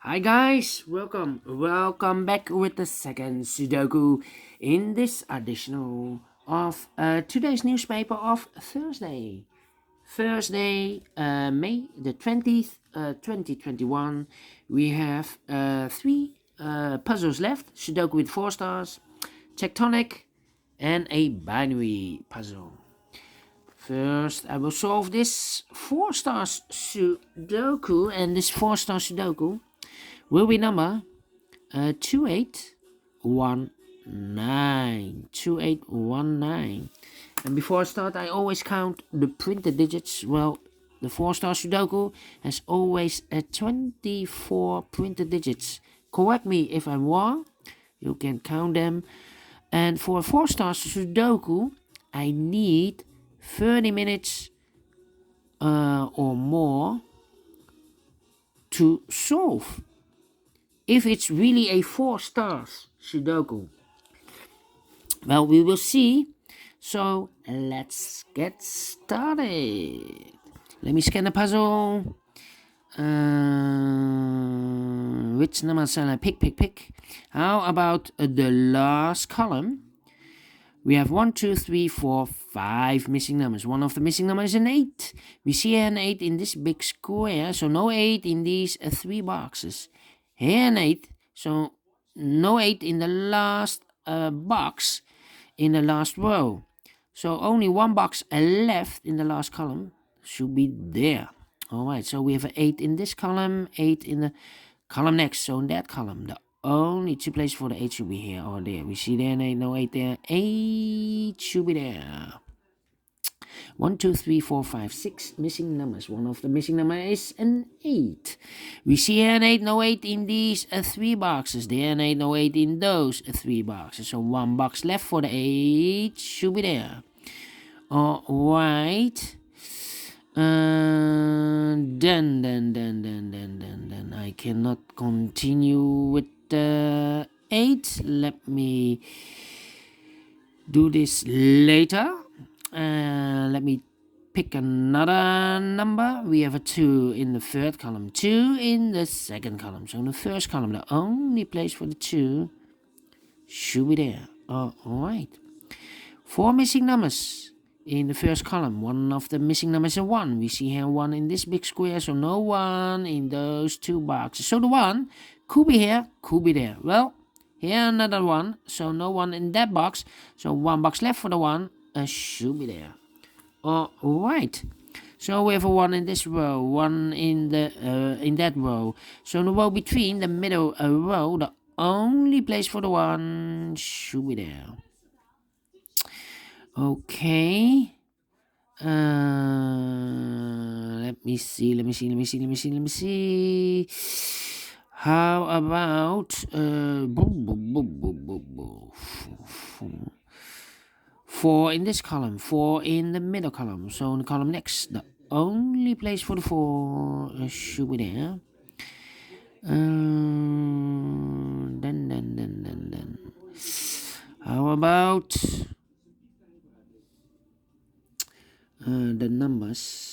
Hi guys, welcome back with the second Sudoku in this edition of today's newspaper of Thursday, May the 20th, 2021. We have three puzzles left: Sudoku with 4 stars, tectonic, and a binary puzzle. First, I will solve this 4 stars Sudoku, and this 4 star Sudoku will be number 2819. And before I start, I always count the printed digits. Well, the 4 star Sudoku has always 24 printed digits. Correct me if I'm wrong, you can count them. And for a 4 star Sudoku, I need 30 minutes or more to solve. If it's really a 4 stars Sudoku, well, we will see. So let's get started. Let me scan the puzzle. Which number shall I pick? How about the last column? We have 1, 2, 3, 4, 5 missing numbers. One of the missing numbers is an 8. We see an 8 in this big square, so no 8 in these 3 boxes. Here an 8, so no 8 in the last box in the last row. So only one box left in the last column should be there. Alright, so we have an 8 in this column, 8 in the column next. So in that column, the only two places for the 8 should be here or there. We see there an 8, no 8 there. 8 should be there. 1, 2, 3, 4, 5, 6 missing numbers. One of the missing numbers is an 8. We see an 8, no 8 in these 3 boxes. There an 8, no 8 in those 3 boxes. So one box left for the 8 should be there. Alright. Then I cannot continue with the 8. Let me do this later. Let me pick another number. We have a 2 in the third column, 2 in the second column. So in the first column, the only place for the 2 should be there. Alright. 4 missing numbers in the first column. One of the missing numbers is a 1. We see here 1 in this big square, so no 1 in those 2 boxes. So the 1 could be here, could be there. Well, here another 1, so no 1 in that box. So 1 box left for the 1 should be there. Alright. So we have a 1 in this row, 1 in that row. So in the row between the middle row, the only place for the 1 should be there. Okay. Let me see. How about 4 in this column, 4 in the middle column. So in the column next, the only place for the 4 should be there. Then. How about the numbers?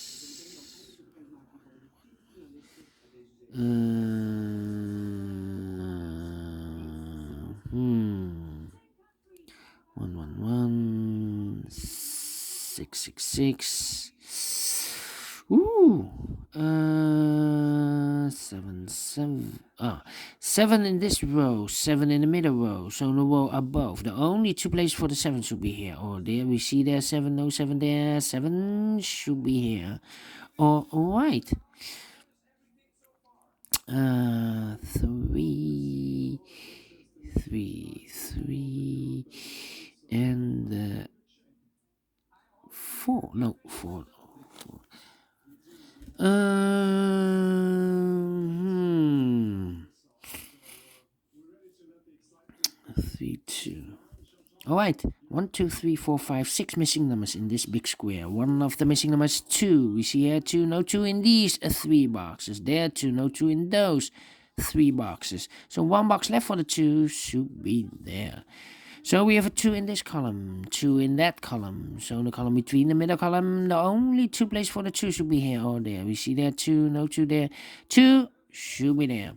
111, 666. Ooh, 7 in this row, 7 in the middle row, so in the row above. The only two places for the 7 should be here or there. We see there 7, no 7 there, 7 should be here. Alright. 3, and 4. No, 4. 3, 2. Alright, 1, 2, 3, 4, 5, 6 missing numbers in this big square. One of the missing numbers is 2. We see here 2, no 2 in these 3 boxes. There 2, no 2 in those 3 boxes. So one box left for the 2 should be there. So we have a 2 in this column, 2 in that column. So in the column between the middle column, the only 2 places for the 2 should be here or there. We see there 2, no 2 there. 2 should be there.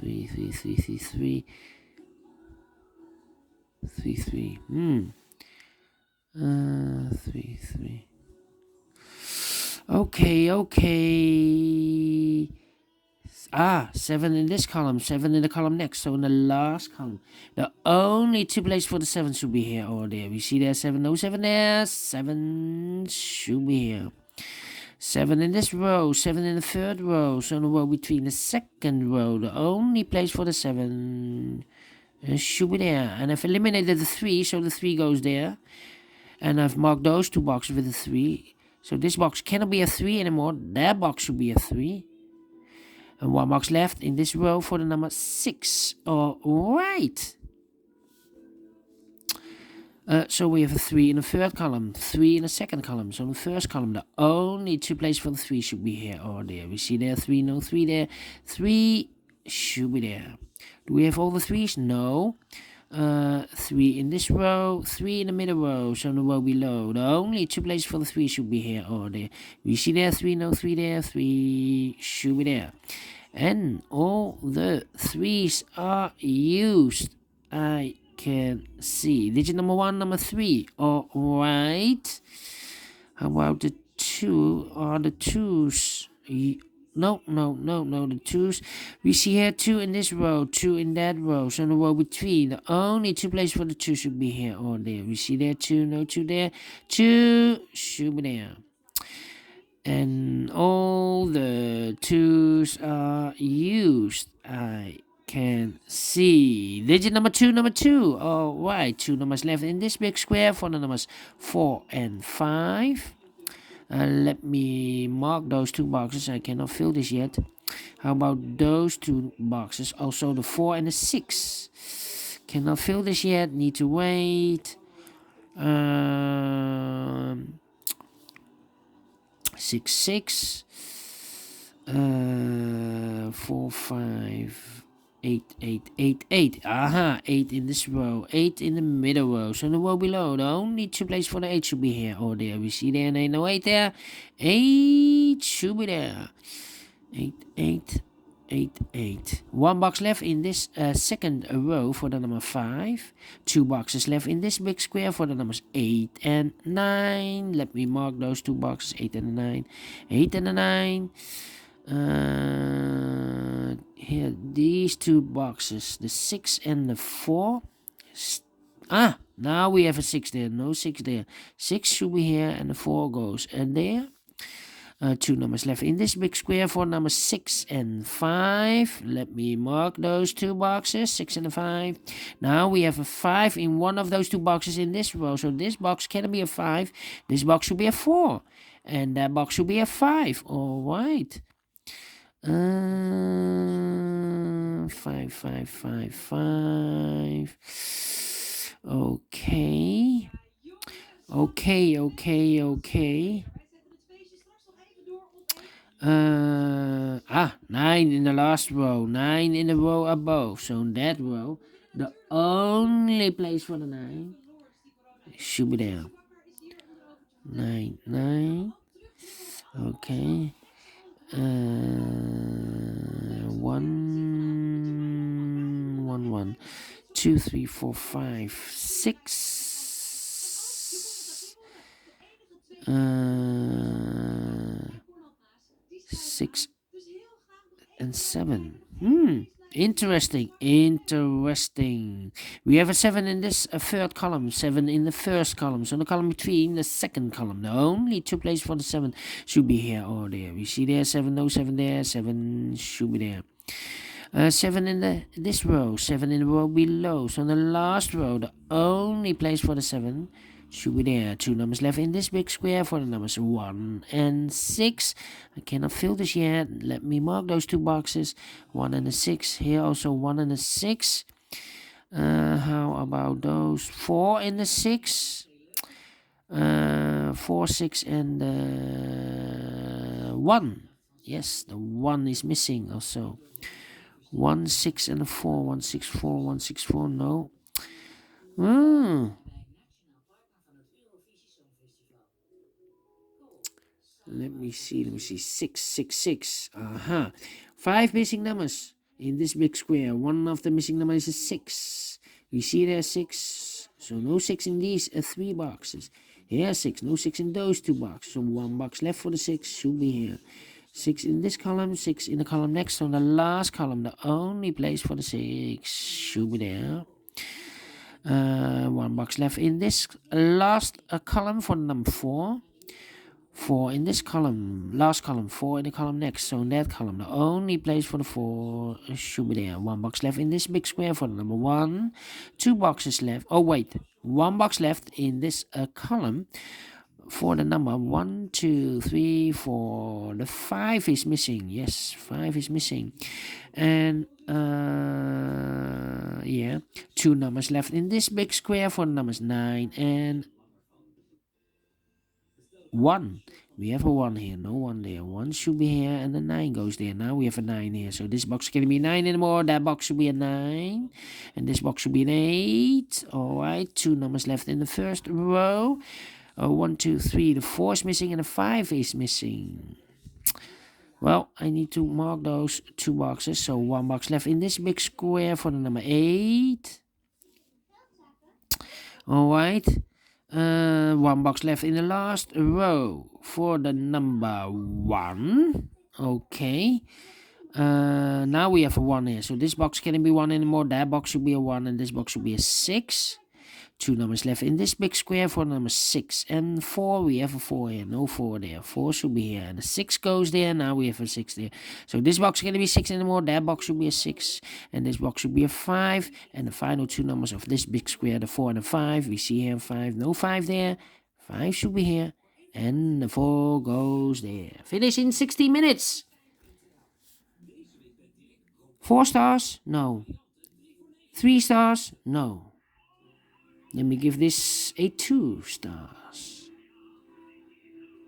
3, 3, 3, 3, 3. 3, 3. 3, 3. Okay. 7 in this column, 7 in the column next. So in the last column, the only two places for the 7 should be here or there. We see there 7, no 7 there. 7 should be here. 7 in this row, 7 in the third row. So in the row between the second row, the only place for the 7 should be there. And I've eliminated the 3, so the 3 goes there. And I've marked those two boxes with a 3. So this box cannot be a 3 anymore. That box should be a 3. And one box left in this row for the number 6. Alright. So we have a 3 in the third column, 3 in the second column. So in the first column, the only two places for the 3 should be here or there. We see there 3, no 3 there. 3 should be there. Do we have all the 3s? No. 3 in this row, 3 in the middle row, so in the row below. The only two places for the 3 should be here or there. We see there 3, no 3 there. 3 should be there. And all the 3s are used. I can see. Digit number 1, number 3. Alright. How about the 2? Are the 2s? No, the 2s. We see here 2 in this row, 2 in that row. So in the row between, the only two places for the 2 should be here or there. We see there 2, no 2 there. 2 should be there. And all the 2s are used. I can see. Digit number 2. Alright, 2 numbers left in this big square for the numbers 4 and 5. Let me mark those two boxes. I cannot fill this yet. How about those two boxes? Also the 4 and the 6. Cannot fill this yet. Need to wait. 6, 6. 4, 5. 8. Aha, 8 in this row, 8 in the middle row. So in the row below, the only two places for the 8 should be here or there. We see there, and no 8 there. 8 should be there. 8. One box left in this second row for the number 5. 2 boxes left in this big square for the numbers 8 and 9. Let me mark those two boxes, 8 and 9. 8 and 9. Here, these two boxes, the 6 and the 4. Now we have a 6 there, no 6 there. 6 should be here and the 4 goes and there. 2 numbers left in this big square for number 6 and 5. Let me mark those two boxes, 6 and 5. Now we have a 5 in one of those two boxes in this row. So this box cannot be a 5. This box should be a 4. And that box should be a 5. Alright. 5. Okay. 9 in the last row, 9 in the row above. So in that row, the only place for the 9 should be there. 9. Okay. 1. 2, 3, 4, 5, 6. 6 and 7. Interesting. We have a 7 in this third column, 7 in the first column. So the column between the second column. The only two places for the 7 should be here or there. We see there 7, no 7 there. 7 should be there. 7 in this row, 7 in the row below. So in the last row, the only place for the 7 should be there. 2 numbers left in this big square for the numbers 1 and 6. I cannot fill this yet. Let me mark those two boxes. 1 and a 6. Here also 1 and a 6. How about those 4 and the 6? 4, 6 and 1. Yes, the 1 is missing also. 1, 6 and a 4. 1, 6, 4. 1, 6, 4. No. Let me see. 6. 5 missing numbers. in this big square. One of the missing numbers is 6. You see there 6. So no 6 in these 3 boxes. Here 6. No 6 in those 2 boxes. So 1 box left for the 6 should be here. 6 in this column, 6 in the column next on the last column. The only place for the 6 should be there. 1 box left in this last column for number 4. 4 in this column, last column, 4 in the column next. So in that column, the only place for the 4 should be there. 1 box left in this big square for the number 1. 2 boxes left. Oh wait, 1 box left in this column for the number 1, 2, 3, 4. The 5 is missing. Yes, 5 is missing. And yeah, 2 numbers left in this big square for the numbers 9 and 1. We have a 1 here, no 1 there. 1 should be here and the 9 goes there. Now we have a 9 here. So this box can be 9 anymore. That box should be a 9. And this box should be an 8. Alright, 2 numbers left in the first row. 1, 2, 3. The 4 is missing and the 5 is missing. Well, I need to mark those 2 boxes. So 1 box left in this big square for the number 8. Alright. 1 box left in the last row for the number 1. Okay. Now we have a 1 here. So this box can't be 1 anymore. That box should be a 1 and this box should be a 6. 2 numbers left in this big square for number 6 and 4. We have a 4 here. No 4 there. 4 should be here. And the 6 goes there. Now we have a 6 there. So this box can't be 6 anymore. That box should be a 6. And this box should be a 5. And the final 2 numbers of this big square, the 4 and the 5. We see here 5. No 5 there. 5 should be here. And the 4 goes there. Finish in 60 minutes. 4 stars? No. 3 stars? No. Let me give this a 2 stars.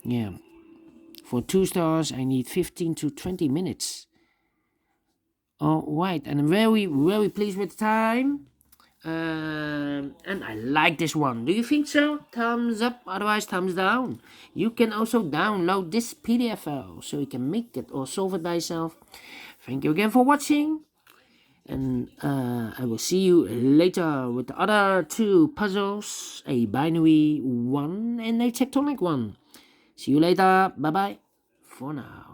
Yeah. For 2 stars, I need 15 to 20 minutes. Alright, and I'm very, very pleased with the time. And I like this one. Do you think so? Thumbs up, otherwise thumbs down. You can also download this PDF file, so you can make it or solve it by yourself. Thank you again for watching. And I will see you later with the other 2 puzzles, a binary one and a tectonic one. See you later. Bye bye for now.